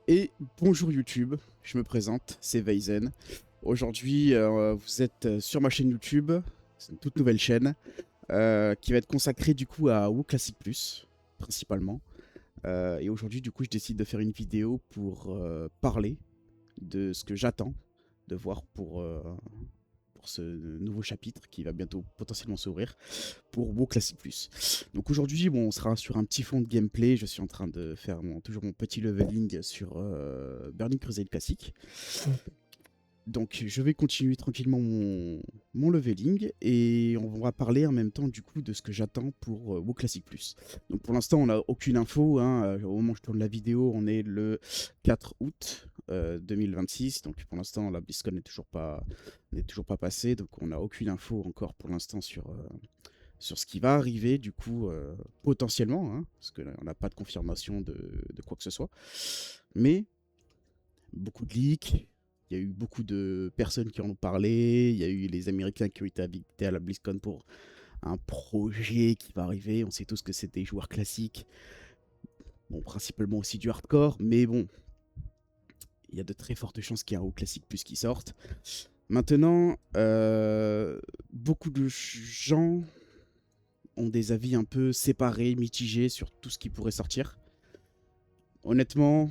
Et bonjour YouTube, je me présente, c'est Weizen. Aujourd'hui, vous êtes sur ma chaîne YouTube, c'est une toute nouvelle chaîne qui va être consacrée du coup à WoW Classic Plus, principalement. Et aujourd'hui, du coup, je décide de faire une vidéo pour parler de ce que j'attends de voir pour ce nouveau chapitre qui va bientôt potentiellement s'ouvrir pour WoW Classic Plus. Donc aujourd'hui, bon, on sera sur un petit fond de gameplay. Je suis en train de faire toujours mon petit leveling sur Burning Crusade classique. Donc je vais continuer tranquillement mon leveling et on va parler en même temps du coup de ce que j'attends pour WoW Classic Plus. Donc pour l'instant on n'a aucune info, hein. Au moment où je tourne la vidéo on est le 4 août 2026, donc pour l'instant la BlizzCon n'est toujours pas passée, donc on n'a aucune info encore pour l'instant sur ce qui va arriver du coup potentiellement, hein, parce qu'on n'a pas de confirmation de quoi que ce soit. Mais beaucoup de leaks, il y a eu beaucoup de personnes qui en ont parlé, il y a eu les Américains qui ont été invités à la BlizzCon pour un projet qui va arriver. On sait tous que c'est des joueurs classiques, bon principalement aussi du hardcore, mais bon, il y a de très fortes chances qu'il y ait un haut classique plus qui sorte. Maintenant, beaucoup de gens ont des avis un peu séparés, mitigés sur tout ce qui pourrait sortir. Honnêtement,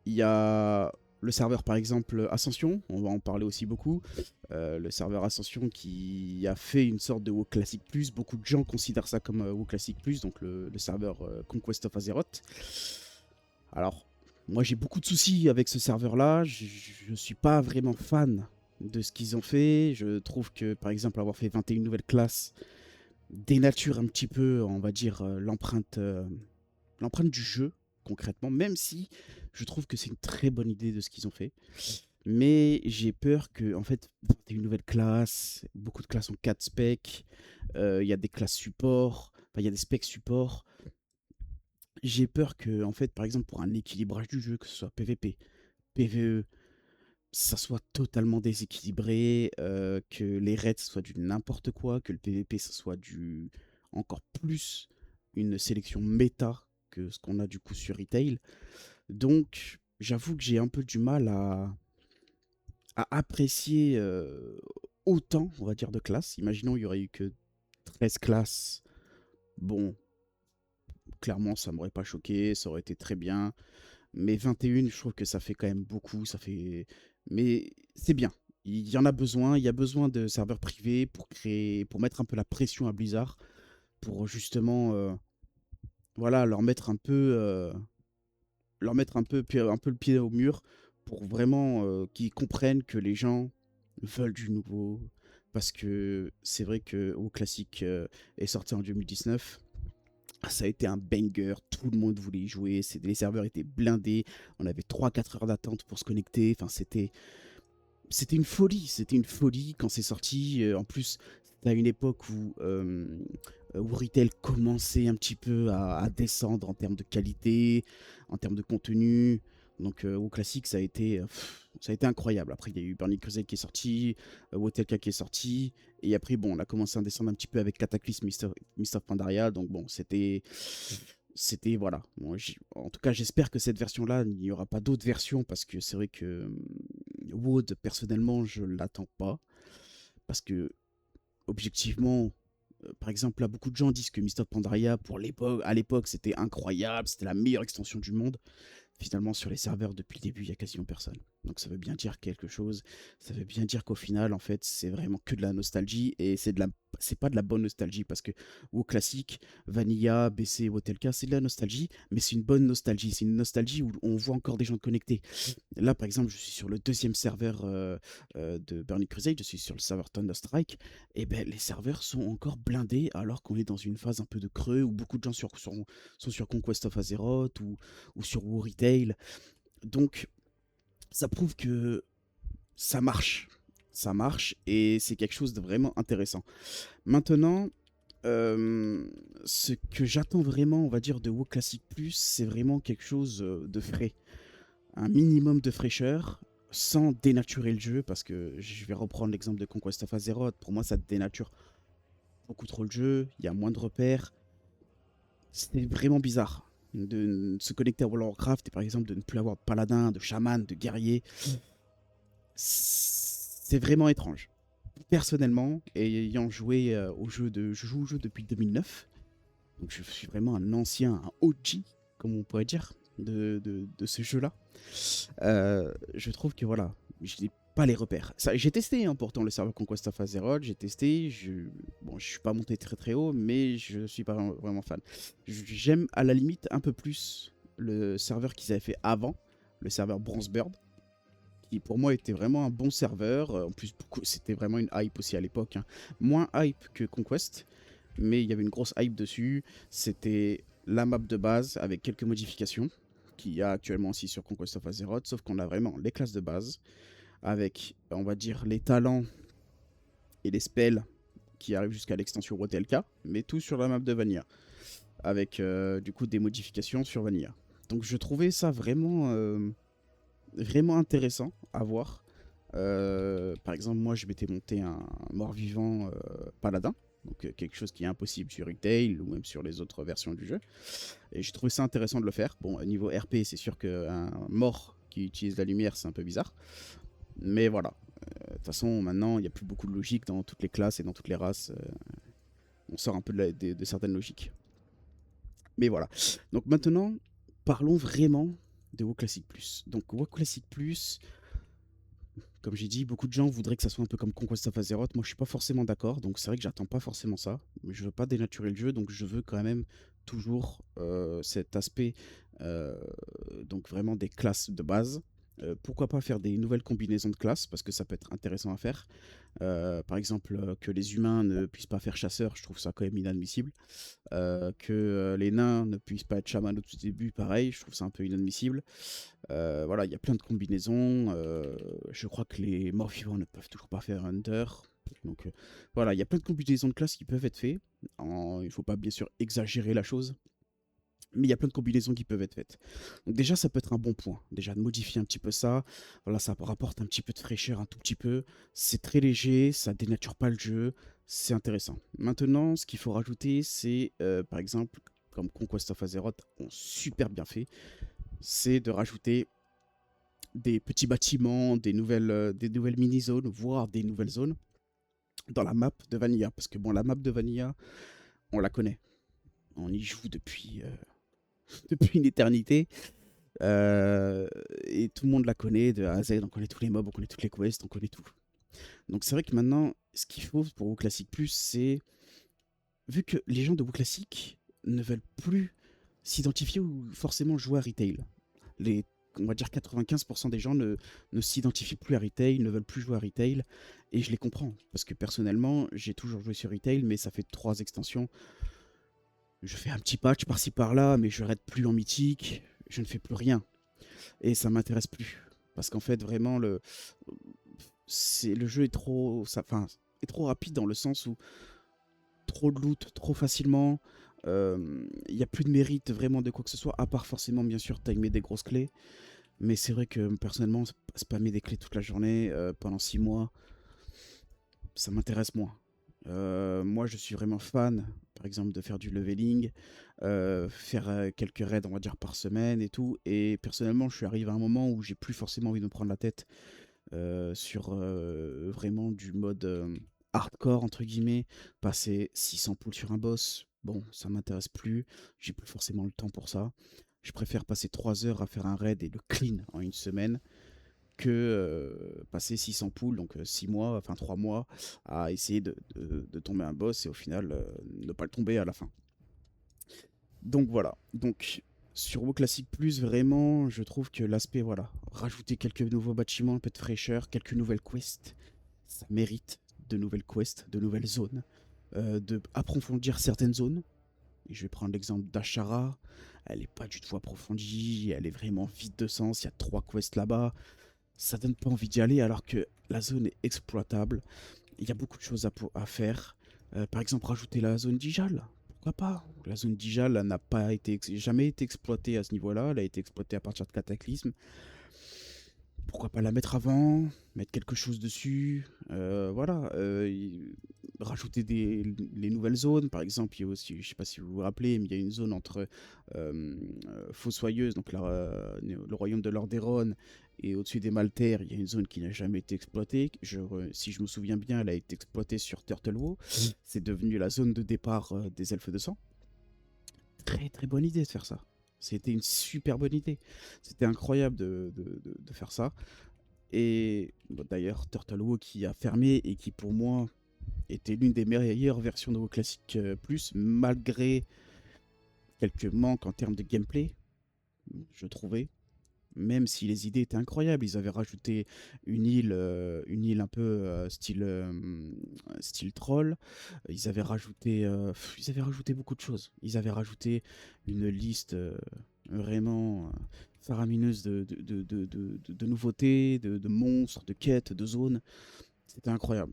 il y a le serveur par exemple Ascension, on va en parler aussi beaucoup. Le serveur Ascension qui a fait une sorte de WoW Classic Plus. Beaucoup de gens considèrent ça comme WoW Classic Plus, donc le serveur Conquest of Azeroth. Alors, moi j'ai beaucoup de soucis avec ce serveur-là. Je suis pas vraiment fan de ce qu'ils ont fait. Je trouve que par exemple avoir fait 21 nouvelles classes dénature un petit peu, on va dire, l'empreinte du jeu, concrètement, même si je trouve que c'est une très bonne idée de ce qu'ils ont fait. Mais j'ai peur que, en fait, t'aies une nouvelle classe, beaucoup de classes en 4 specs, il y a des classes support, enfin, il y a des specs support. J'ai peur que, en fait, par exemple, pour un équilibrage du jeu, que ce soit PVP, PVE, ça soit totalement déséquilibré, que les raids soient du n'importe quoi, que le PVP ça soit du encore plus une sélection méta que ce qu'on a du coup sur Retail. Donc j'avoue que j'ai un peu du mal à apprécier autant, on va dire, de classes. Imaginons il y aurait eu que 13 classes. Bon, clairement ça m'aurait pas choqué, ça aurait été très bien. Mais 21, je trouve que ça fait quand même beaucoup. Ça fait... Mais c'est bien. Il y en a besoin. Il y a besoin de serveurs privés pour créer, pour mettre un peu la pression à Blizzard, pour justement, voilà, leur mettre un peu le pied au mur, pour vraiment qu'ils comprennent que les gens veulent du nouveau. Parce que c'est vrai que au classique est sorti en 2019. Ça a été un banger, tout le monde voulait y jouer, les serveurs étaient blindés, on avait 3 4 heures d'attente pour se connecter, enfin c'était une folie quand c'est sorti. En plus, c'était à une époque où Retail commençait un petit peu à descendre en termes de qualité, en termes de contenu. Donc au classique, ça a été incroyable. Après, il y a eu Burning Crusade qui est sorti, Wotelka qui est sorti, et après, bon, on a commencé à descendre un petit peu avec Cataclysm, Mist of Pandaria. Donc bon, c'était voilà. Bon, en tout cas, j'espère que cette version-là, il n'y aura pas d'autres versions parce que c'est vrai que Wood, personnellement, je l'attends pas parce que objectivement, par exemple, là, beaucoup de gens disent que Mist of Pandaria, à l'époque, c'était incroyable, c'était la meilleure extension du monde. Finalement, sur les serveurs, depuis le début, il y a quasiment personne. Donc ça veut bien dire quelque chose. Ça veut bien dire qu'au final, en fait, c'est vraiment que de la nostalgie. Et c'est pas de la bonne nostalgie parce que WoW classique, Vanilla, BC, Wotelka, c'est de la nostalgie, mais c'est une bonne nostalgie. C'est une nostalgie où on voit encore des gens connectés. Là, par exemple, je suis sur le deuxième serveur de Burning Crusade, je suis sur le serveur Thunderstrike, et ben les serveurs sont encore blindés alors qu'on est dans une phase un peu de creux où beaucoup de gens sont sur Conquest of Azeroth ou sur WoW Retail. Donc, ça prouve que ça marche. Ça marche et c'est quelque chose de vraiment intéressant. Maintenant, ce que j'attends vraiment, on va dire, de WoW Classic Plus, c'est vraiment quelque chose de frais. Un minimum de fraîcheur sans dénaturer le jeu, parce que je vais reprendre l'exemple de Conquest of Azeroth. Pour moi, ça dénature beaucoup trop le jeu, il y a moins de repères. C'était vraiment bizarre. de se connecter à World of Warcraft et par exemple de ne plus avoir de paladin, de chaman, de guerrier. C'est vraiment étrange. Personnellement, ayant joué je joue au jeu depuis 2009, donc je suis vraiment un ancien, un OG, comme on pourrait dire, de ce jeu-là. Je trouve que voilà, je n'ai pas les repères. J'ai testé hein, pourtant le serveur Conquest of Azeroth, j'ai testé, bon, je suis pas monté très très haut, mais je suis pas vraiment fan. J'aime à la limite un peu plus le serveur qu'ils avaient fait avant, le serveur Bronzebird, qui pour moi était vraiment un bon serveur. En plus, c'était vraiment une hype aussi à l'époque. Hein. Moins hype que Conquest, mais il y avait une grosse hype dessus. C'était la map de base avec quelques modifications qu'il y a actuellement aussi sur Conquest of Azeroth, sauf qu'on a vraiment les classes de base avec, on va dire, les talents et les spells qui arrivent jusqu'à l'extension WTLK, mais tout sur la map de Vanilla, avec du coup des modifications sur Vanilla. Donc je trouvais ça vraiment intéressant à voir. Par exemple, moi je m'étais monté un mort-vivant paladin, donc quelque chose qui est impossible sur Retail ou même sur les autres versions du jeu. Et j'ai trouvé ça intéressant de le faire. Bon, niveau RP, c'est sûr qu'un mort qui utilise la lumière, c'est un peu bizarre. Mais voilà. De toute façon, maintenant, il n'y a plus beaucoup de logique dans toutes les classes et dans toutes les races. On sort un peu de certaines logiques. Mais voilà. Donc maintenant, parlons vraiment de WoW Classic Plus. Donc WoW Classic Plus, comme j'ai dit, beaucoup de gens voudraient que ça soit un peu comme Conquest of Azeroth. Moi, je suis pas forcément d'accord, donc c'est vrai que j'attends pas forcément ça. Mais je veux pas dénaturer le jeu, donc je veux quand même toujours cet aspect, euh, donc vraiment des classes de base. Pourquoi pas faire des nouvelles combinaisons de classes, parce que ça peut être intéressant à faire. Par exemple, que les humains ne puissent pas faire chasseur, je trouve ça quand même inadmissible. Que les nains ne puissent pas être chaman au tout début, pareil, je trouve ça un peu inadmissible. Voilà, il y a plein de combinaisons. Je crois que les morts vivants ne peuvent toujours pas faire Hunter. Donc voilà, il y a plein de combinaisons de classes qui peuvent être faites. Il ne faut pas bien sûr exagérer la chose. Mais il y a plein de combinaisons qui peuvent être faites. Donc déjà, ça peut être un bon point. Déjà, de modifier un petit peu ça. Voilà, ça rapporte un petit peu de fraîcheur, un tout petit peu. C'est très léger, ça dénature pas le jeu. C'est intéressant. Maintenant, ce qu'il faut rajouter, c'est, par exemple, comme Conquest of Azeroth ont super bien fait, c'est de rajouter des petits bâtiments, des nouvelles mini-zones, voire des nouvelles zones dans la map de Vanilla. Parce que bon, la map de Vanilla, on la connaît. On y joue depuis, depuis une éternité. Et tout le monde la connaît de A à Z. On connaît tous les mobs, on connaît toutes les quests, on connaît tout. Donc c'est vrai que maintenant, ce qu'il faut pour WoW Classic Plus, c'est... Vu que les gens de WoW Classic ne veulent plus s'identifier ou forcément jouer à retail. On va dire 95% des gens ne s'identifient plus à retail, ne veulent plus jouer à retail. Et je les comprends. Parce que personnellement, j'ai toujours joué sur retail, mais ça fait 3 extensions. Je fais un petit patch par-ci par-là, mais je raid plus en mythique. Je ne fais plus rien. Et ça m'intéresse plus. Parce qu'en fait, vraiment, le jeu est est trop rapide dans le sens où trop de loot, trop facilement. Il n'y a plus de mérite vraiment de quoi que ce soit, à part forcément, bien sûr, timer des grosses clés. Mais c'est vrai que personnellement, spammer des clés toute la journée pendant 6 mois, ça m'intéresse moins. Moi, je suis vraiment fan, par exemple, de faire du leveling, faire quelques raids, on va dire, par semaine et tout. Et personnellement, je suis arrivé à un moment où j'ai plus forcément envie de me prendre la tête sur vraiment du mode hardcore, entre guillemets. Passer 600 poules sur un boss, bon, ça m'intéresse plus. J'ai plus forcément le temps pour ça. Je préfère passer 3 heures à faire un raid et le clean en une semaine que passer 600 poules, donc 6 mois, enfin 3 mois, à essayer de tomber un boss et au final ne pas le tomber à la fin. Donc voilà. Donc sur WoW Classic Plus, vraiment, je trouve que l'aspect, voilà, rajouter quelques nouveaux bâtiments, un peu de fraîcheur, quelques nouvelles quests, ça mérite de nouvelles quests, de nouvelles zones, de approfondir certaines zones. Et je vais prendre l'exemple d'Ashara. Elle n'est pas du tout approfondie, elle est vraiment vide de sens. Il y a 3 quests là-bas. Ça donne pas envie d'y aller alors que la zone est exploitable. Il y a beaucoup de choses à faire. Par exemple, rajouter la zone d'Ijal. Pourquoi pas? La zone d'Ijal n'a jamais été exploitée à ce niveau-là. Elle a été exploitée à partir de Cataclysme. Pourquoi pas la mettre avant, mettre quelque chose dessus, voilà, rajouter les nouvelles zones. Par exemple, il y a aussi, je sais pas si vous vous rappelez, mais il y a une zone entre Fossoyeuse, donc le royaume de Lordaeron, et au-dessus des Maltaires, il y a une zone qui n'a jamais été exploitée. Si je me souviens bien, elle a été exploitée sur Turtle. C'est devenu la zone de départ des Elfes de Sang. Très très bonne idée de faire ça. C'était une super bonne idée. C'était incroyable de faire ça. Et bon, d'ailleurs, Turtle qui a fermé et qui, pour moi, était l'une des meilleures versions de WoW Classic Plus, malgré quelques manques en termes de gameplay, je trouvais. Même si les idées étaient incroyables, ils avaient rajouté une île un peu style troll. Ils avaient rajouté beaucoup de choses. Ils avaient rajouté une liste vraiment faramineuse de nouveautés, de monstres, de quêtes, de zones. C'était incroyable.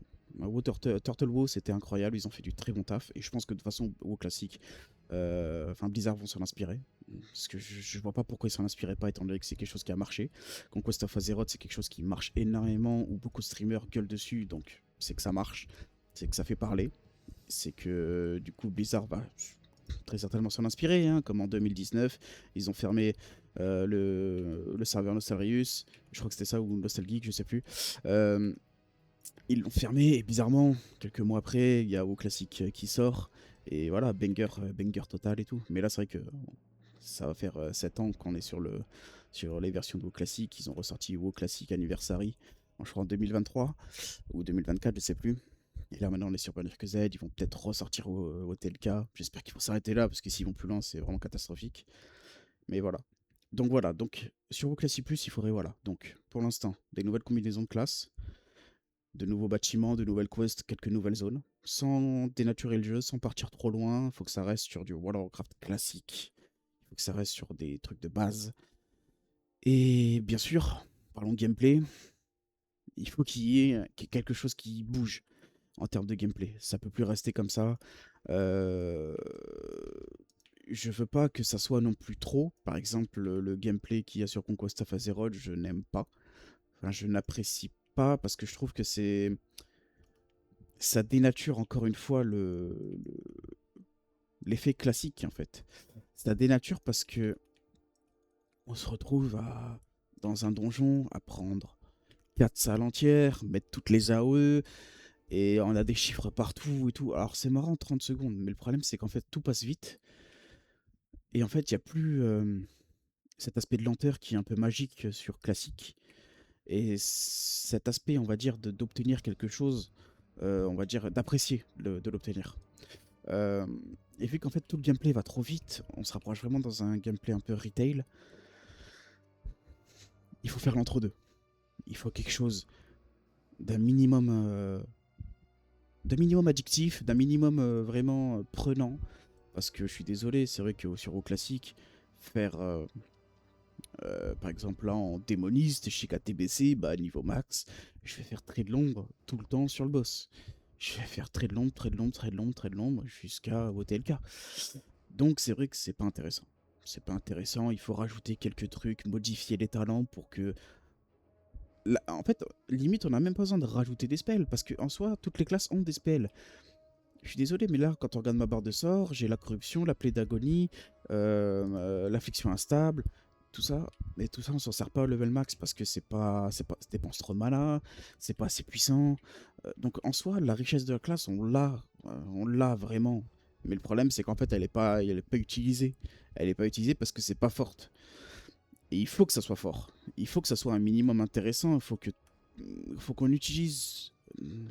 Turtle WoW, c'était incroyable. Ils ont fait du très bon taf. Et je pense que de toute façon, WoW classique, enfin Blizzard vont s'en inspirer. Parce que je vois pas pourquoi ils s'en inspiraient pas, étant donné que c'est quelque chose qui a marché. Conquest of Azeroth, c'est quelque chose qui marche énormément, où beaucoup de streamers gueulent dessus. Donc c'est que ça marche. C'est que ça fait parler. C'est que du coup, Blizzard va très certainement s'en inspirer. Hein, comme en 2019, ils ont fermé le serveur Nostalrius. Je crois que c'était ça, ou Nostalgeek, je sais plus. Ils l'ont fermé et bizarrement, quelques mois après, il y a WoW Classic qui sort. Et voilà, banger total et tout. Mais là, c'est vrai que ça va faire 7 ans qu'on est sur les versions de WoW Classic. Ils ont ressorti WoW Classic Anniversary, je crois en 2023 ou 2024, je sais plus. Et là, maintenant, on est sur Banner que Z. Ils vont peut-être ressortir au TLK. J'espère qu'ils vont s'arrêter là parce que s'ils vont plus loin, c'est vraiment catastrophique. Mais voilà. Donc sur WoW Classic Plus, il faudrait, voilà. Donc, pour l'instant, des nouvelles combinaisons de classes, de nouveaux bâtiments, de nouvelles quests, quelques nouvelles zones, sans dénaturer le jeu, sans partir trop loin. Il faut que ça reste sur du World of Warcraft classique. Il faut que ça reste sur des trucs de base. Et bien sûr, parlons de gameplay, il faut qu'il y ait quelque chose qui bouge en termes de gameplay. Ça peut plus rester comme ça. Euh... Je veux pas que ça soit non plus trop. Par exemple, le gameplay qu'il y a sur Conquest of Azeroth, je n'aime pas. Enfin, je n'apprécie pas parce que je trouve que ça dénature encore une fois l'effet classique en fait. Ça dénature parce que on se retrouve dans un donjon à prendre 4 salles entières, mettre toutes les AOE, et on a des chiffres partout et tout. Alors c'est marrant 30 secondes, mais le problème c'est qu'en fait tout passe vite, et en fait il n'y a plus cet aspect de lenteur qui est un peu magique sur classique, et cet aspect on va dire d'obtenir quelque chose, on va dire d'apprécier de l'obtenir. Euh, et vu qu'en fait tout le gameplay va trop vite, on se rapproche vraiment dans un gameplay un peu retail. Il faut faire l'entre-deux. Il faut quelque chose d'un minimum addictif, d'un minimum vraiment prenant. Parce que je suis désolé, c'est vrai que sur WoW classique, faire par exemple là en démoniste chez KTBC, bah niveau max, je vais faire très de l'ombre tout le temps sur le boss. Je vais faire très de l'ombre, très de l'ombre, très de l'ombre, très de l'ombre jusqu'à OTLK. Donc c'est vrai que c'est pas intéressant. C'est pas intéressant, il faut rajouter quelques trucs, modifier les talents pour que en fait, limite, on n'a même pas besoin de rajouter des spells, parce qu'en soi, toutes les classes ont des spells. Je suis désolé, mais là, quand on regarde ma barre de sort, j'ai la corruption, la plaie d'agonie, l'affliction instable, tout ça. Mais tout ça, on s'en sert pas au level max, parce que ça dépense trop de mana, c'est pas assez puissant. Donc en soi, la richesse de la classe, on l'a vraiment. Mais le problème, c'est qu'en fait, elle est pas utilisée. Elle est pas utilisée parce que c'est pas forte. Et il faut que ça soit fort. Il faut que ça soit un minimum intéressant. Faut qu'on utilise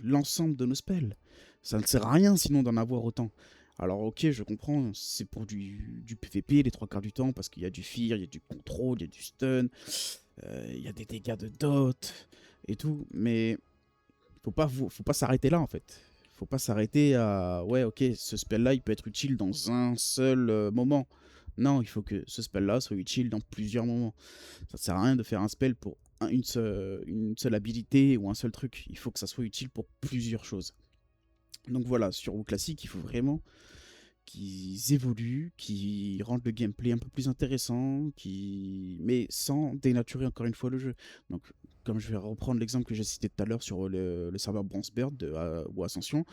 l'ensemble de nos spells. Ça ne sert à rien sinon d'en avoir autant. Alors ok, je comprends, c'est pour du PVP les trois quarts du temps, parce qu'il y a du fear, il y a du contrôle, il y a du stun, il y a des dégâts de dot et tout, mais faut pas s'arrêter là en fait. Faut pas s'arrêter à ouais ok, ce spell là il peut être utile dans un seul moment. Non, il faut que ce spell là soit utile dans plusieurs moments. Ça sert à rien de faire un spell pour une seule habilité ou un seul truc. Il faut que ça soit utile pour plusieurs choses. Donc voilà, sur WoW Classic, il faut vraiment qu'ils évoluent, qu'ils rendent le gameplay un peu plus intéressant, mais sans dénaturer encore une fois le jeu. Donc comme je vais reprendre l'exemple que j'ai cité tout à l'heure sur le serveur Bronzebird ou Ascension,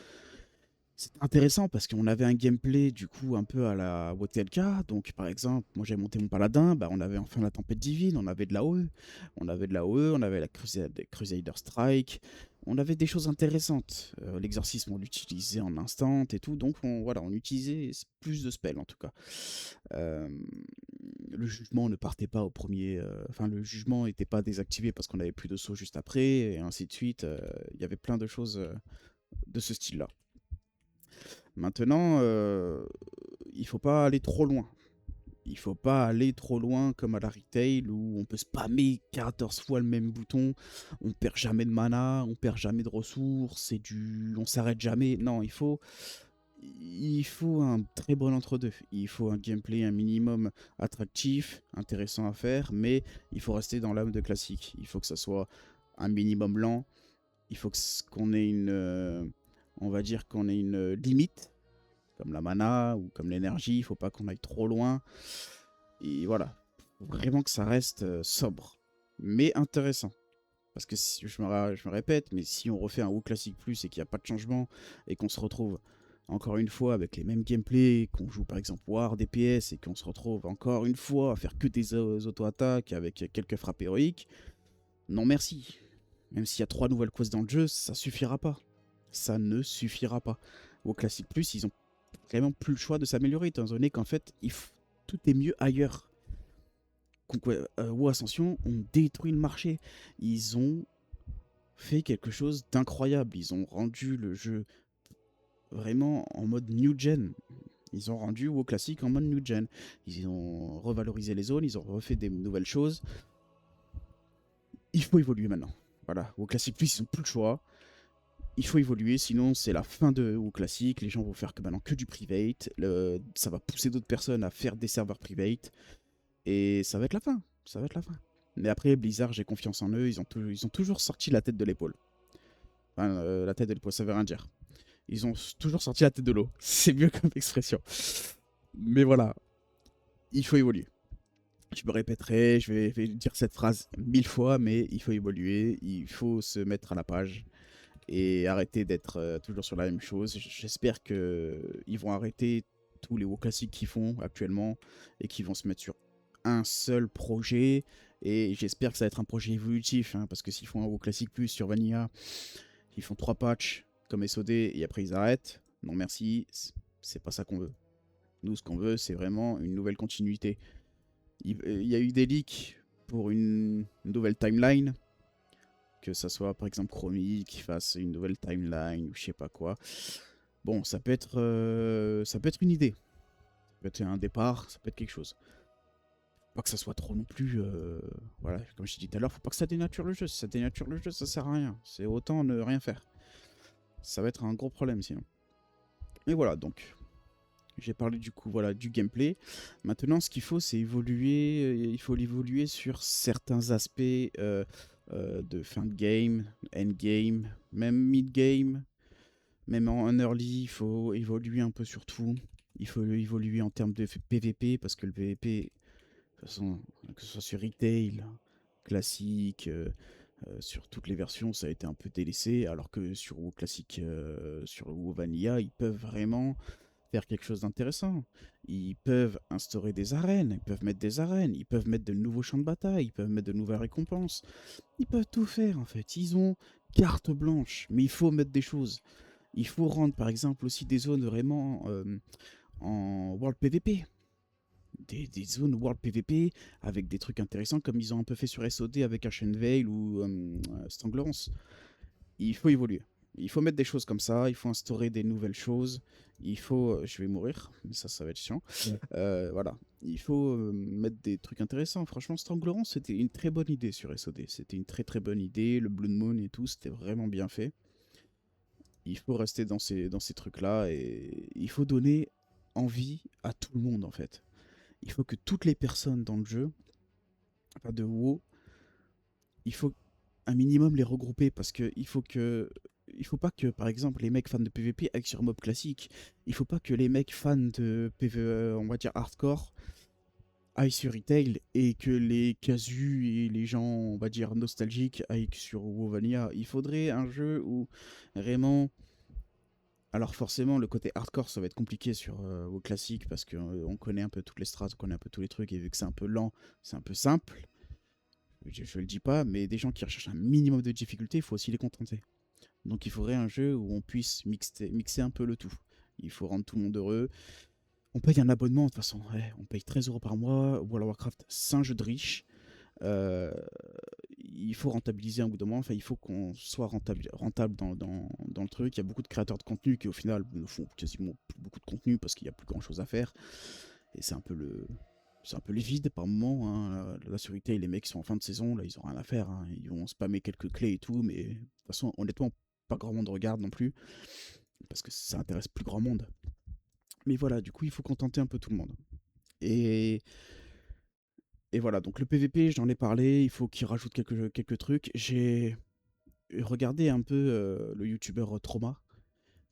c'est intéressant parce qu'on avait un gameplay du coup un peu à la WTLK. Donc par exemple, moi j'ai monté mon paladin, bah, on avait enfin la tempête divine, on avait de l'AOE, on avait la Crusader Strike, on avait des choses intéressantes. L'exorcisme on l'utilisait en instant et tout, donc voilà, on utilisait plus de spells en tout cas. Euh, le jugement ne partait pas au premier, enfin le jugement n'était pas désactivé parce qu'on avait plus de sauts juste après, et ainsi de suite. Il y avait plein de choses de ce style-là. Maintenant, il faut pas aller trop loin. Il faut pas aller trop loin comme à la retail où on peut spammer 14 fois le même bouton, on perd jamais de mana, on perd jamais de ressources, on s'arrête jamais. Non, il faut un très bon entre-deux. Il faut un gameplay un minimum attractif, intéressant à faire, mais il faut rester dans l'âme de classique. Il faut que ça soit un minimum lent. Il faut qu'on ait on va dire qu'on ait une limite comme la mana ou comme l'énergie, il faut pas qu'on aille trop loin. Et voilà, faut vraiment que ça reste sobre, mais intéressant. Parce que si, je me répète, mais si on refait un WoW Classic Plus et qu'il n'y a pas de changement, et qu'on se retrouve encore une fois avec les mêmes gameplays, qu'on joue par exemple War DPS, et qu'on se retrouve encore une fois à faire que des auto-attaques avec quelques frappes héroïques, non merci. Même s'il y a 3 nouvelles quests dans le jeu, ça suffira pas. Ça ne suffira pas. WoW Classic Plus, ils ont vraiment plus le choix de s'améliorer, étant donné qu'en fait, tout est mieux ailleurs. WoW Ascension ont détruit le marché. Ils ont fait quelque chose d'incroyable. Ils ont rendu le jeu vraiment en mode new gen. Ils ont rendu WoW classique en mode new gen. Ils ont revalorisé les zones, ils ont refait des nouvelles choses. Il faut évoluer maintenant. Voilà, WoW Classic Plus, ils n'ont plus le choix. Il faut évoluer, sinon c'est la fin de WoW Classic. Les gens vont faire maintenant que du private. Ça va pousser d'autres personnes à faire des serveurs private. Et ça va être la fin. Ça va être la fin. Mais après, Blizzard, j'ai confiance en eux. Ils ont toujours sorti la tête de l'épaule. Enfin, la tête de l'épaule, ça veut rien dire. Ils ont toujours sorti la tête de l'eau. C'est mieux comme expression. Mais voilà, il faut évoluer. Je me répéterai, je vais dire cette phrase 1000 fois, mais il faut évoluer. Il faut se mettre à la page et arrêter d'être toujours sur la même chose. J'espère qu'ils vont arrêter tous les WoW classiques qu'ils font actuellement et qu'ils vont se mettre sur un seul projet. Et j'espère que ça va être un projet évolutif, hein, parce que s'ils font un WoW classique plus sur Vanilla, ils font 3 patchs comme SOD et après ils arrêtent. Non merci, c'est pas ça qu'on veut. Nous, ce qu'on veut, c'est vraiment une nouvelle continuité. Il y a eu des leaks pour une nouvelle timeline, que ça soit par exemple Chromie qui fasse une nouvelle timeline ou je sais pas quoi. Bon, ça peut être une idée, ça peut être un départ, ça peut être quelque chose. Faut pas que ça soit trop non plus, voilà, comme je t'ai dit tout à l'heure, faut pas que ça dénature le jeu. Si ça dénature le jeu, ça sert à rien. C'est autant ne rien faire. Ça va être un gros problème sinon. Et voilà, donc j'ai parlé du coup voilà du gameplay. Maintenant, ce qu'il faut, c'est évoluer. Il faut l'évoluer sur certains aspects de fin de game, end game, même mid game, même en early. Il faut évoluer un peu sur tout. Il faut évoluer en termes de PVP parce que le PVP, de toute façon, que ce soit sur retail, classique, sur toutes les versions, ça a été un peu délaissé. Alors que sur WoW classique, sur WoW Vanilla, ils peuvent vraiment faire quelque chose d'intéressant. Ils peuvent instaurer des arènes, ils peuvent mettre des arènes, ils peuvent mettre de nouveaux champs de bataille, ils peuvent mettre de nouvelles récompenses. Ils peuvent tout faire en fait. Ils ont carte blanche, mais il faut mettre des choses. Il faut rendre par exemple aussi des zones vraiment en World PvP. Des zones World PvP avec des trucs intéressants comme ils ont un peu fait sur SOD avec Ashen Veil ou Stranglerance. Il faut évoluer. Il faut mettre des choses comme ça, il faut instaurer des nouvelles choses, il faut... je vais mourir, mais ça va être chiant. Ouais. Voilà, il faut mettre des trucs intéressants. Franchement, Stranglerance, c'était une très bonne idée sur SOD. C'était une très très bonne idée, le Blood Moon et tout, c'était vraiment bien fait. Il faut rester dans ces trucs-là et il faut donner envie à tout le monde en fait. Il faut que toutes les personnes dans le jeu, enfin de WoW, il faut un minimum les regrouper parce que il faut pas que par exemple les mecs fans de PvP aillent sur mob classique. Il faut pas que les mecs fans de PvE, on va dire hardcore, aillent sur Retail et que les casus et les gens, on va dire, nostalgiques aillent sur WoW Vanilla. Il faudrait un jeu où vraiment. Alors forcément, le côté hardcore, ça va être compliqué sur WoW classique parce qu'on on connaît un peu toutes les strats, on connaît un peu tous les trucs et vu que c'est un peu lent, c'est un peu simple. Je le dis pas, mais des gens qui recherchent un minimum de difficulté, il faut aussi les contenter. Donc il faudrait un jeu où on puisse mixer un peu le tout. Il faut rendre tout le monde heureux. On paye un abonnement de toute façon, ouais, on paye 13 € par mois. World of Warcraft, c'est un jeu de riche. Euh, il faut rentabiliser un bout de moment, enfin il faut qu'on soit rentable dans le truc. Il y a beaucoup de créateurs de contenu qui au final ne font quasiment plus beaucoup de contenu parce qu'il n'y a plus grand chose à faire. Et c'est un peu les vides par moment. Hein. La sur Retail, les mecs sont en fin de saison, là ils ont rien à faire. Hein. Ils vont spammer quelques clés et tout, mais de toute façon honnêtement pas grand monde regarde non plus parce que ça intéresse plus grand monde. Mais voilà, du coup il faut contenter un peu tout le monde. Et Et voilà, donc le PVP, j'en ai parlé, il faut qu'il rajoute quelques trucs. J'ai regardé un peu le youtubeur Trauma,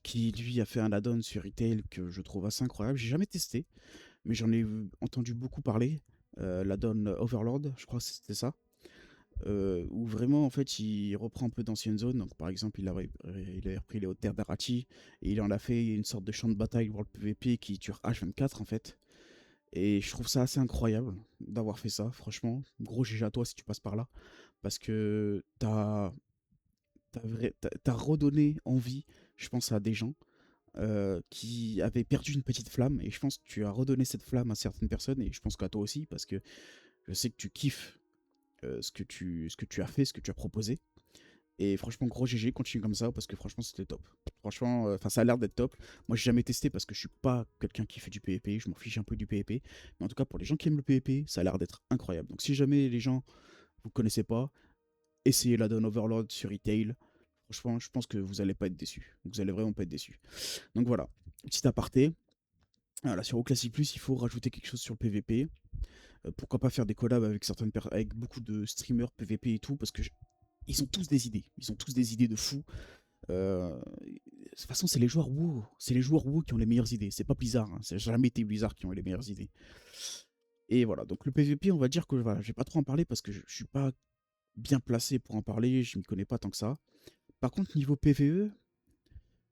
qui lui a fait un add-on sur Retail que je trouve assez incroyable. J'ai jamais testé, mais j'en ai entendu beaucoup parler. L'add-on Overlord, je crois que c'était ça. Où vraiment, en fait, il reprend un peu d'anciennes zones. Donc, par exemple, il avait repris les hautes terres d'Arachi et il en a fait une sorte de champ de bataille World PVP qui dure H24 en fait. Et je trouve ça assez incroyable d'avoir fait ça, franchement. Gros GG à toi si tu passes par là. Parce que t'as redonné envie, je pense, à des gens qui avaient perdu une petite flamme. Et je pense que tu as redonné cette flamme à certaines personnes. Et je pense qu'à toi aussi, parce que je sais que tu kiffes ce que tu as fait, ce que tu as proposé. Et franchement, gros GG, continue comme ça parce que franchement, c'était top. Franchement, enfin, ça a l'air d'être top. Moi, j'ai jamais testé parce que je suis pas quelqu'un qui fait du PvP. Je m'en fiche un peu du PvP. Mais en tout cas, pour les gens qui aiment le PvP, ça a l'air d'être incroyable. Donc, si jamais les gens vous connaissez pas, essayez la Dawn Overlord sur Retail. Franchement, je pense que vous allez pas être déçus. Vous allez vraiment pas être déçus. Donc voilà, petit aparté. Voilà, sur Classic Plus, il faut rajouter quelque chose sur le PvP. Pourquoi pas faire des collabs avec avec beaucoup de streamers PvP et tout, parce que ils ont tous des idées. Ils ont tous des idées de fou. De toute façon, c'est les joueurs WoW. C'est les joueurs WoW qui ont les meilleures idées. C'est pas Blizzard. Hein. C'est jamais été Blizzard qui ont les meilleures idées. Et voilà. Donc le PvP, on va dire que voilà, je vais pas trop en parler parce que je suis pas bien placé pour en parler. Je m'y connais pas tant que ça. Par contre, niveau PvE,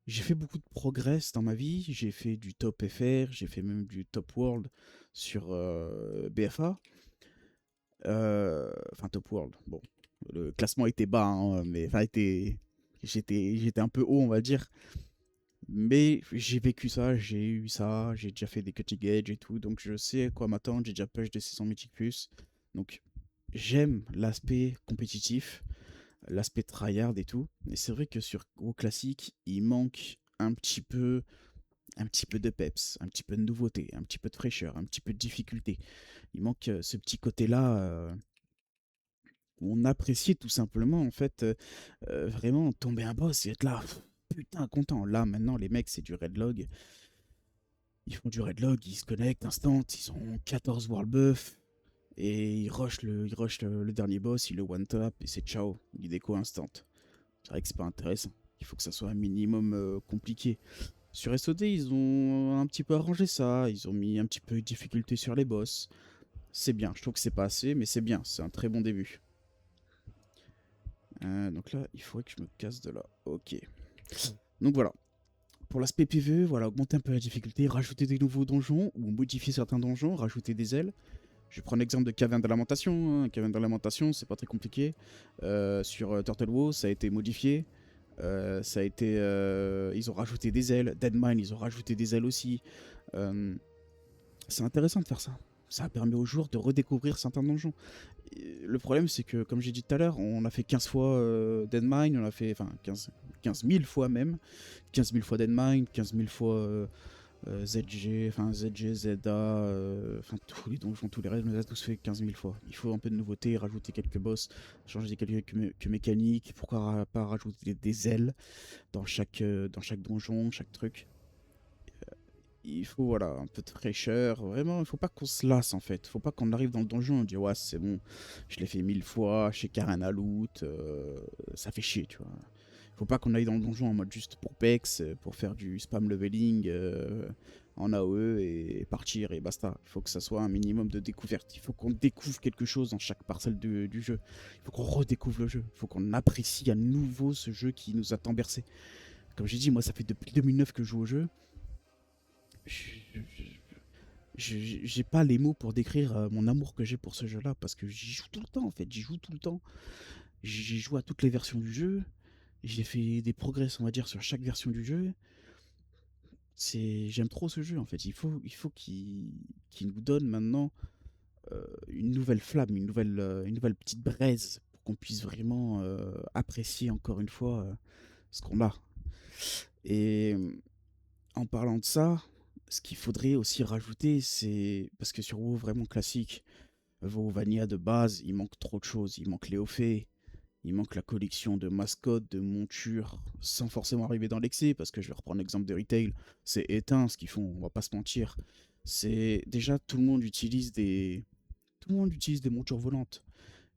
j'ai fait beaucoup de progrès dans ma vie. J'ai fait du top FR. J'ai fait même du top world sur BFA. Enfin, top world. Bon, le classement était bas, hein, mais enfin, j'étais un peu haut, on va dire. Mais j'ai vécu ça, j'ai eu ça, j'ai déjà fait des cutting edge et tout, donc je sais à quoi m'attendre, j'ai déjà push des saisons Mythic Plus. Donc j'aime l'aspect compétitif, l'aspect tryhard et tout. Mais c'est vrai que sur Gros Classique, il manque un petit peu de peps, un petit peu de nouveauté, un petit peu de fraîcheur, un petit peu de difficulté. Il manque ce petit côté-là où on apprécie tout simplement, en fait, vraiment tomber un boss et être là, putain, content. Là, maintenant, les mecs, c'est du red log. Ils font du red log, ils se connectent instant, ils ont 14 world buff. Et ils rushent le dernier boss, ils le one tap et c'est ciao, il déco instant. C'est vrai que c'est pas intéressant. Il faut que ça soit un minimum compliqué. Sur SOD, ils ont un petit peu arrangé ça. Ils ont mis un petit peu de difficulté sur les boss. C'est bien, je trouve que c'est pas assez, mais c'est bien, c'est un très bon début. Donc là, il faudrait que je me casse de là. Ok. Donc voilà. Pour l'aspect PvE, voilà, augmenter un peu la difficulté, rajouter des nouveaux donjons ou modifier certains donjons, rajouter des ailes. Je prends l'exemple de Caverne de Lamentation. Hein. Caverne de Lamentation, c'est pas très compliqué. Sur Turtle WoW, ça a été modifié. Ça a été, ils ont rajouté des ailes. Deadmine, ils ont rajouté des ailes aussi. C'est intéressant de faire ça. Ça permet aux joueurs de redécouvrir certains donjons. Et le problème, c'est que, comme j'ai dit tout à l'heure, on a fait 15 fois Deadmine, on a fait, enfin, 15 000 fois même. 15 000 fois Deadmine, 15 000 fois ZG, enfin ZG, ZA, enfin tous les donjons, tous les raids, on les a tous fait 15 000 fois. Il faut un peu de nouveauté, rajouter quelques boss, changer quelques mécaniques, pourquoi pas rajouter des ailes dans chaque donjon, chaque truc. Il faut voilà un peu de fraîcheur, vraiment, il faut pas qu'on se lasse en fait. Faut pas qu'on arrive dans le donjon et on dit ouais c'est bon, je l'ai fait 1000 fois, chez Karen à loot, ça fait chier tu vois. Faut pas qu'on aille dans le donjon en mode juste pour pex, pour faire du spam leveling, en AOE et partir et basta. Il faut que ça soit un minimum de découverte. Il faut qu'on découvre quelque chose dans chaque parcelle du jeu. Il faut qu'on redécouvre le jeu. Il faut qu'on apprécie à nouveau ce jeu qui nous a tant bercé. Comme j'ai dit, moi ça fait depuis 2009 que je joue au jeu. J'ai pas les mots pour décrire mon amour que j'ai pour ce jeu-là parce que j'y joue tout le temps en fait. J'y joue tout le temps. J'ai joué à toutes les versions du jeu. J'ai fait des progrès, on va dire, sur chaque version du jeu. J'aime trop ce jeu en fait. Il faut qu'il nous donne maintenant une nouvelle flamme, une nouvelle petite braise pour qu'on puisse vraiment apprécier encore une fois ce qu'on a. Et en parlant de ça, ce qu'il faudrait aussi rajouter, c'est parce que sur WoW vraiment classique, WoW Vanilla de base, il manque trop de choses. Il manque les hauts faits, il manque la collection de mascottes, de montures, sans forcément arriver dans l'excès, parce que je vais reprendre l'exemple de Retail, c'est éteint ce qu'ils font, on va pas se mentir. C'est déjà tout le monde utilise des montures volantes.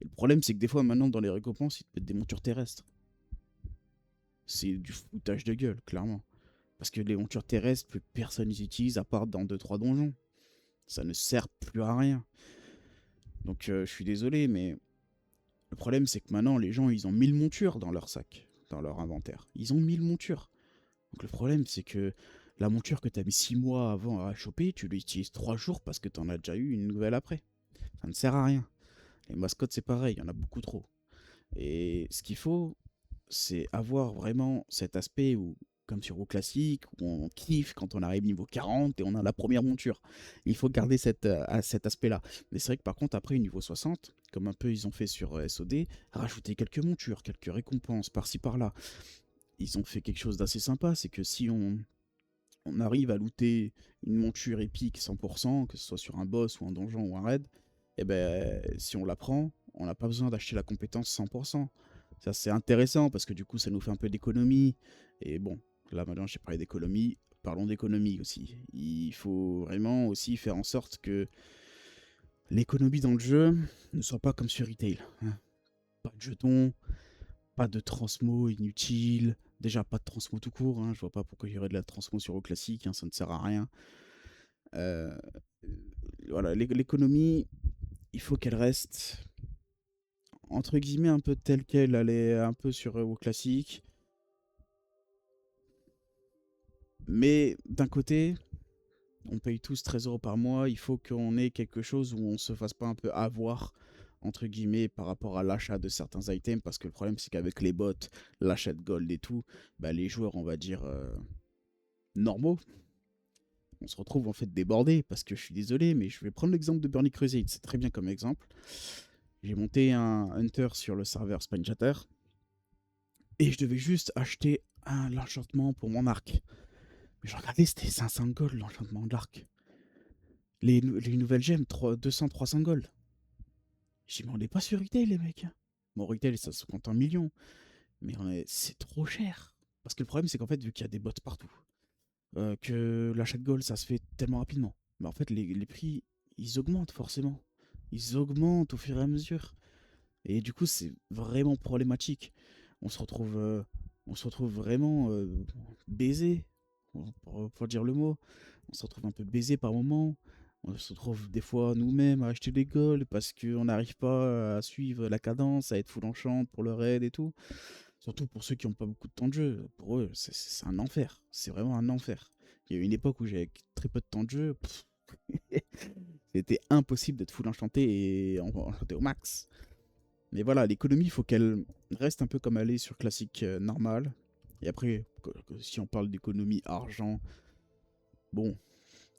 Et le problème, c'est que des fois, maintenant, dans les récompenses, ils te mettent des montures terrestres. C'est du foutage de gueule, clairement. Parce que les montures terrestres, plus personne les utilise à part dans deux trois donjons. Ça ne sert plus à rien. Donc je suis désolé, mais le problème, c'est que maintenant, les gens, ils ont 1000 montures dans leur sac, dans leur inventaire. Ils ont 1000 montures. Donc le problème, c'est que la monture que tu as mis 6 mois avant à choper, tu l'utilises 3 jours parce que tu en as déjà eu une nouvelle après. Ça ne sert à rien. Les mascottes, c'est pareil, il y en a beaucoup trop. Et ce qu'il faut, c'est avoir vraiment cet aspect où, comme sur WoW classique, où on kiffe quand on arrive niveau 40 et on a la première monture. Il faut garder cet aspect-là. Mais c'est vrai que par contre, après, niveau 60, comme un peu ils ont fait sur SOD, rajouter quelques montures, quelques récompenses par-ci par-là. Ils ont fait quelque chose d'assez sympa, c'est que si on arrive à looter une monture épique 100%, que ce soit sur un boss ou un donjon ou un raid, et ben si on la prend, on n'a pas besoin d'acheter la compétence 100%. Ça c'est intéressant parce que du coup ça nous fait un peu d'économie. Et bon, là maintenant j'ai parlé d'économie, parlons d'économie aussi. Il faut vraiment aussi faire en sorte que l'économie dans le jeu ne soit pas comme sur Retail, hein. Pas de jetons, pas de transmo inutile. Déjà, pas de transmo tout court, hein. Je vois pas pourquoi il y aurait de la transmo sur WoW classique, hein, ça ne sert à rien. Euh, voilà, l'économie, il faut qu'elle reste entre guillemets un peu telle qu'elle, elle est un peu sur WoW classique. Mais d'un côté, on paye tous 13 € par mois, il faut qu'on ait quelque chose où on se fasse pas un peu avoir entre guillemets par rapport à l'achat de certains items, parce que le problème c'est qu'avec les bots, l'achat de gold et tout, bah, les joueurs on va dire normaux, on se retrouve en fait débordés, parce que je suis désolé mais je vais prendre l'exemple de Burning Crusade, c'est très bien comme exemple. J'ai monté un hunter sur le serveur Spinechatter et je devais juste acheter l'enchantement pour mon arc. Mais je regardais, c'était 500 gold l'enchantement de l'arc. Les nouvelles gemmes, 200-300 gold. J'ai dit, mais on n'est pas sur retail, les mecs. Bon, retail, ça se compte en millions. Mais c'est trop cher. Parce que le problème, c'est qu'en fait, vu qu'il y a des bots partout, que l'achat de gold, ça se fait tellement rapidement. Mais en fait, les prix, ils augmentent forcément. Ils augmentent au fur et à mesure. Et du coup, c'est vraiment problématique. On se retrouve vraiment baisé, pour dire le mot. On se retrouve un peu baisé par moment. On se retrouve des fois nous-mêmes à acheter des golds parce qu'on n'arrive pas à suivre la cadence, à être full enchant pour le raid et tout. Surtout pour ceux qui n'ont pas beaucoup de temps de jeu. Pour eux, c'est un enfer. C'est vraiment un enfer. Il y a eu une époque où j'avais très peu de temps de jeu. C'était impossible d'être full enchanté et enchanté au max. Mais voilà, l'économie, il faut qu'elle reste un peu comme elle est sur classique normal. Et après, si on parle d'économie argent, bon,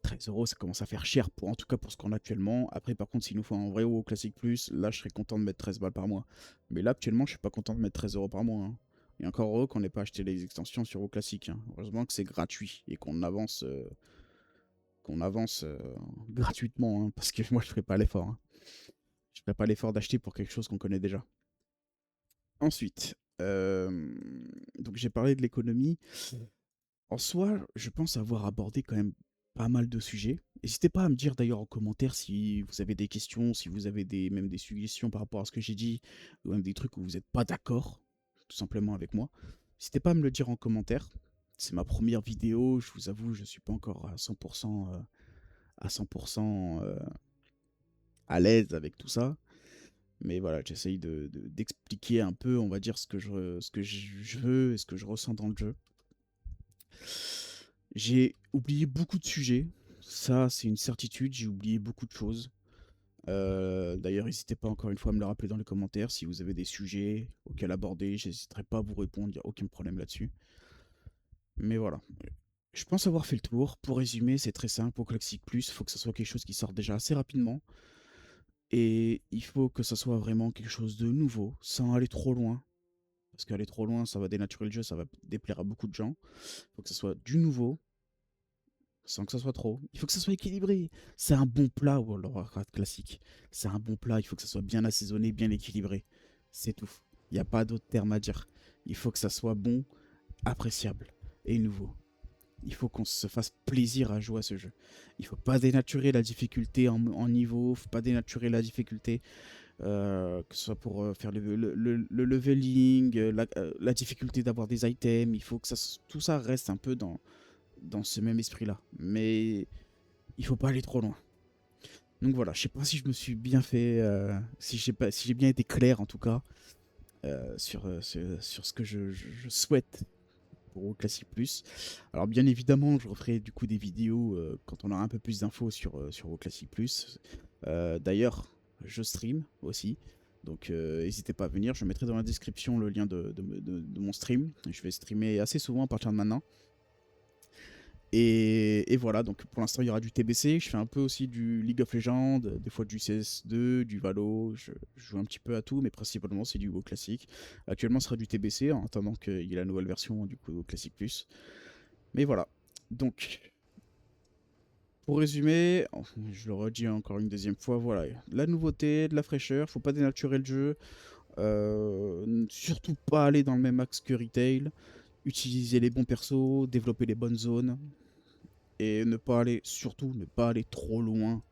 13 €, ça commence à faire cher, en tout cas pour ce qu'on a actuellement. Après, par contre, s'il nous faut un vrai WoW Classic Plus, là, je serais content de mettre 13 balles par mois. Mais là, actuellement, je suis pas content de mettre 13 € par mois, hein. Et encore heureux qu'on n'ait pas acheté les extensions sur WoW Classic, hein. Heureusement que c'est gratuit et qu'on avance gratuitement, hein, parce que moi, je ferais pas l'effort, hein. Je ferais pas l'effort d'acheter pour quelque chose qu'on connaît déjà. Ensuite, donc j'ai parlé de l'économie. En soi, je pense avoir abordé quand même pas mal de sujets. N'hésitez pas à me dire d'ailleurs en commentaire si vous avez des questions, si vous avez même des suggestions par rapport à ce que j'ai dit, ou même des trucs où vous n'êtes pas d'accord, tout simplement avec moi. N'hésitez pas à me le dire en commentaire. c'est ma première vidéo, je vous avoue, je suis pas encore à 100%, à 100% à l'aise avec tout ça. Mais voilà, j'essaye d'expliquer un peu, on va dire, ce que je veux et ce que je ressens dans le jeu. J'ai oublié beaucoup de sujets, ça c'est une certitude, j'ai oublié beaucoup de choses. D'ailleurs, n'hésitez pas encore une fois à me le rappeler dans les commentaires si vous avez des sujets auxquels aborder, j'hésiterai pas à vous répondre, il n'y a aucun problème là-dessus. Mais voilà, je pense avoir fait le tour. Pour résumer, c'est très simple, au Classic Plus, il faut que ce soit quelque chose qui sorte déjà assez rapidement. Et il faut que ça soit vraiment quelque chose de nouveau, sans aller trop loin. Parce qu'aller trop loin, ça va dénaturer le jeu, ça va déplaire à beaucoup de gens. Il faut que ce soit du nouveau, sans que ça soit trop. Il faut que ça soit équilibré. C'est un bon plat, World of Warcraft classique. C'est un bon plat, il faut que ça soit bien assaisonné, bien équilibré. C'est tout. Il n'y a pas d'autre terme à dire. Il faut que ça soit bon, appréciable et nouveau. Il faut qu'on se fasse plaisir à jouer à ce jeu. Il faut pas dénaturer la difficulté en niveau, faut pas dénaturer la difficulté, que ce soit pour faire le leveling, la difficulté d'avoir des items. Il faut que tout ça reste un peu dans ce même esprit-là. Mais il faut pas aller trop loin. Donc voilà, je sais pas si je me suis bien fait, si j'ai bien été clair en tout cas, sur ce que je souhaite pour Classic Plus. Alors bien évidemment, je referai du coup des vidéos quand on aura un peu plus d'infos sur Classic Plus. D'ailleurs, je stream aussi. Donc n'hésitez pas à venir, je mettrai dans la description le lien de mon stream. Je vais streamer assez souvent à partir de maintenant. Et voilà, donc pour l'instant il y aura du TBC, je fais un peu aussi du League of Legends, des fois du CS2, du Valo, je joue un petit peu à tout, mais principalement c'est du WoW classique. Actuellement ce sera du TBC en attendant qu'il y ait la nouvelle version du coup WoW Classic Plus. Mais voilà, donc pour résumer, je le redis encore une deuxième fois, voilà, la nouveauté, de la fraîcheur, faut pas dénaturer le jeu, surtout pas aller dans le même axe que Retail, utiliser les bons persos, développer les bonnes zones, et ne pas aller, surtout ne pas aller trop loin.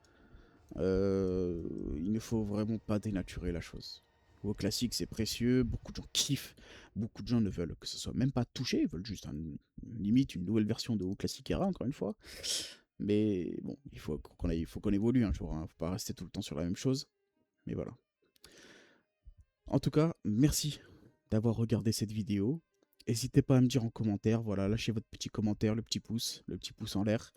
Il ne faut vraiment pas dénaturer la chose. WoW classique c'est précieux, beaucoup de gens kiffent, beaucoup de gens ne veulent que ce soit même pas touché, ils veulent juste limite une nouvelle version de WoW classique Era encore une fois. Mais bon, il faut qu'on évolue un jour, hein. Faut pas rester tout le temps sur la même chose. Mais voilà. En tout cas, merci d'avoir regardé cette vidéo. N'hésitez pas à me dire en commentaire, voilà, lâchez votre petit commentaire, le petit pouce en l'air.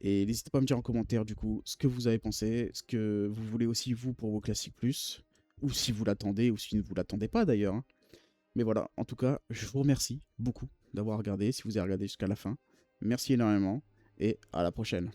Et n'hésitez pas à me dire en commentaire du coup ce que vous avez pensé, ce que vous voulez aussi vous pour vos classiques plus, ou si vous l'attendez, ou si vous l'attendez pas d'ailleurs, hein. Mais voilà, en tout cas, je vous remercie beaucoup d'avoir regardé, si vous avez regardé jusqu'à la fin. Merci énormément, et à la prochaine.